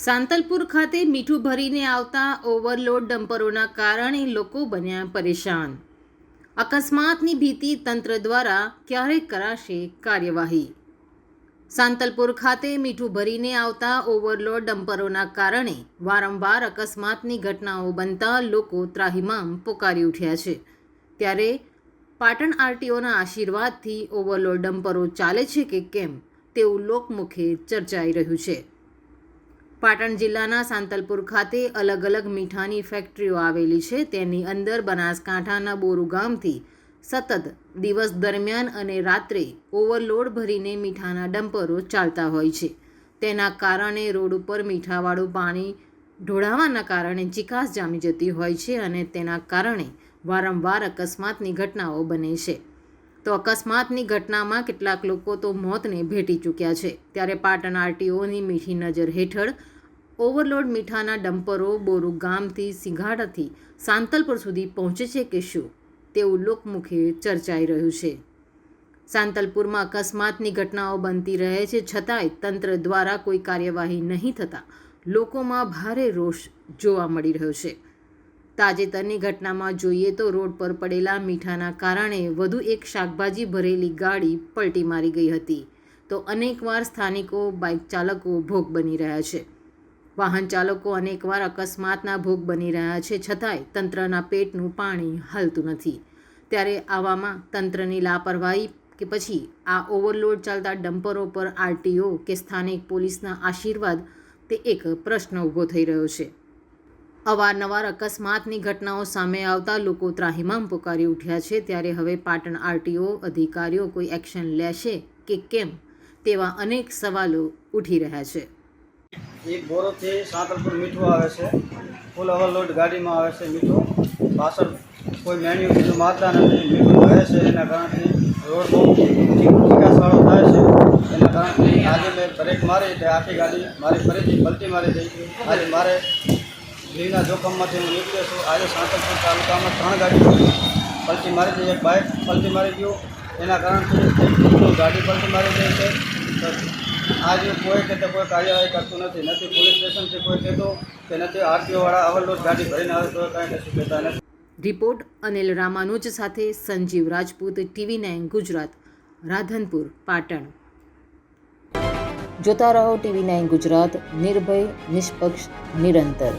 સાંતલપુર ખાતે મીઠું ભરીને આવતા ઓવરલોડ ડમ્પરોના કારણે લોકો બન્યા પરેશાન. અકસ્માતની ભીતિ તંત્ર દ્વારા ક્યારે કરાશે કાર્યવાહી? સાંતલપુર ખાતે મીઠું ભરીને આવતા ઓવરલોડ ડમ્પરોના કારણે વારંવાર અકસ્માતની ઘટનાઓ બનતા લોકો ત્રાહિમામ પોકારી ઉઠ્યા છે. ત્યારે પાટણ આરટીઓના આશીર્વાદથી ઓવરલોડ ડમ્પરો ચાલે છે કે કેમ તેવું લોકમુખે ચર્ચાઈ રહ્યું છે. પાટણ જિલ્લાના સાંતલપુર ખાતે અલગ અલગ મીઠાની ફેક્ટરીઓ આવેલી છે. તેની અંદર બનાસકાંઠાના બોરુ ગામથી સતત દિવસ દરમિયાન અને રાત્રે ઓવરલોડ ભરીને મીઠાના ડમ્પરો ચાલતા હોય છે. તેના કારણે રોડ ઉપર મીઠાવાળું પાણી ઢોળાવાના કારણે ચિકાસ જામી જતી હોય છે અને તેના કારણે વારંવાર અકસ્માતની ઘટનાઓ બને છે. તો અકસ્માતની ઘટનામાં કેટલાક લોકો તો મોતને ભેટી ચૂક્યા છે. ત્યારે પાટણ આરટીઓની મીઠી નજર હેઠળ ઓવરલોડ મીઠાના ડમ્પરો બોરુ ગામથી સિંઘાડાથી સાંતલપુર સુધી પહોંચે છે કે શું તેવું લોકમુખે ચર્ચાઈ રહ્યું છે. સાંતલપુરમાં અકસ્માતની ઘટનાઓ બનતી રહે છે, છતાંય તંત્ર દ્વારા કોઈ કાર્યવાહી નહીં થતાં લોકોમાં ભારે રોષ જોવા મળી રહ્યો છે. તાજેતરની ઘટનામાં જોઈએ તો રોડ પર પડેલા મીઠાના કારણે વધુ એક શાકભાજી ભરેલી ગાડી પલટી મારી ગઈ હતી. તો અનેકવાર સ્થાનિકો બાઇક ચાલકો ભોગ બની રહ્યા છે. વાહન ચાલકો અનેકવાર અકસ્માતના ભોગ બની રહ્યા છે, છતાંય તંત્રના પેટનું પાણી હાલતું નથી. ત્યારે આવામાં તંત્રની લાપરવાહી કે પછી આ ઓવરલોડ ચાલતા ડમ્પરો પર આરટીઓ કે સ્થાનિક પોલીસના આશીર્વાદ તે એક પ્રશ્ન ઊભો થઈ રહ્યો છે. અવારનવાર અકસ્માતની ઘટનાઓ સામે આવતા લોકો ત્રાહિમામ પોકારી ઉઠ્યા છે. ત્યારે હવે પાટણ આરટીઓ અધિકારીઓ કોઈ એક્શન લેશે કે કેમ તેવા અનેક સવાલો ઉઠી રહ્યા છે. એક બોરોથી સાંતલપુર મીઠું આવે છે, ફૂલ ઓવરલોડ ગાડીમાં આવે છે મીઠું. પાછળ કોઈ મેન્યુ બીજું મારતા નથી, મીઠું વહે છે. એના કારણથી રોડ બહુ ચિકાસવાળો થાય છે. એના કારણથી આજે મેં બ્રેક મારી એટલે આખી ગાડી મારી ફરીથી પલટી મારી ગઈ. આજે મારે જીવના જોખમમાંથી હું નીકળ્યો છું. આજે સાંતલપુર તાલુકામાં 3 ગાડી પલટી મારી હતી, એક બાઇક પલટી મારી ગયું. એના કારણથી ગાડી પલટી મારી ગઈ છે. આજે કોઈ કે કોઈ કાર્યવાહી કરતું નથી. નથી પોલીસ સ્ટેશનથી કોઈ કહેતું કે નથી આરટીઓવાળા ઓવરલોડ ગાડી ભરીને આવે તો કાંઈ કશું કહેતા નથી. રિપોર્ટ અનિલ રામાનુજ સાથે સંજીવ રાજપૂત, TV9 ગુજરાત, રાધનપુર, પાટણ. જોતા રહો TV9 ગુજરાત, નિર્ભય, નિષ્પક્ષ, નિરંતર.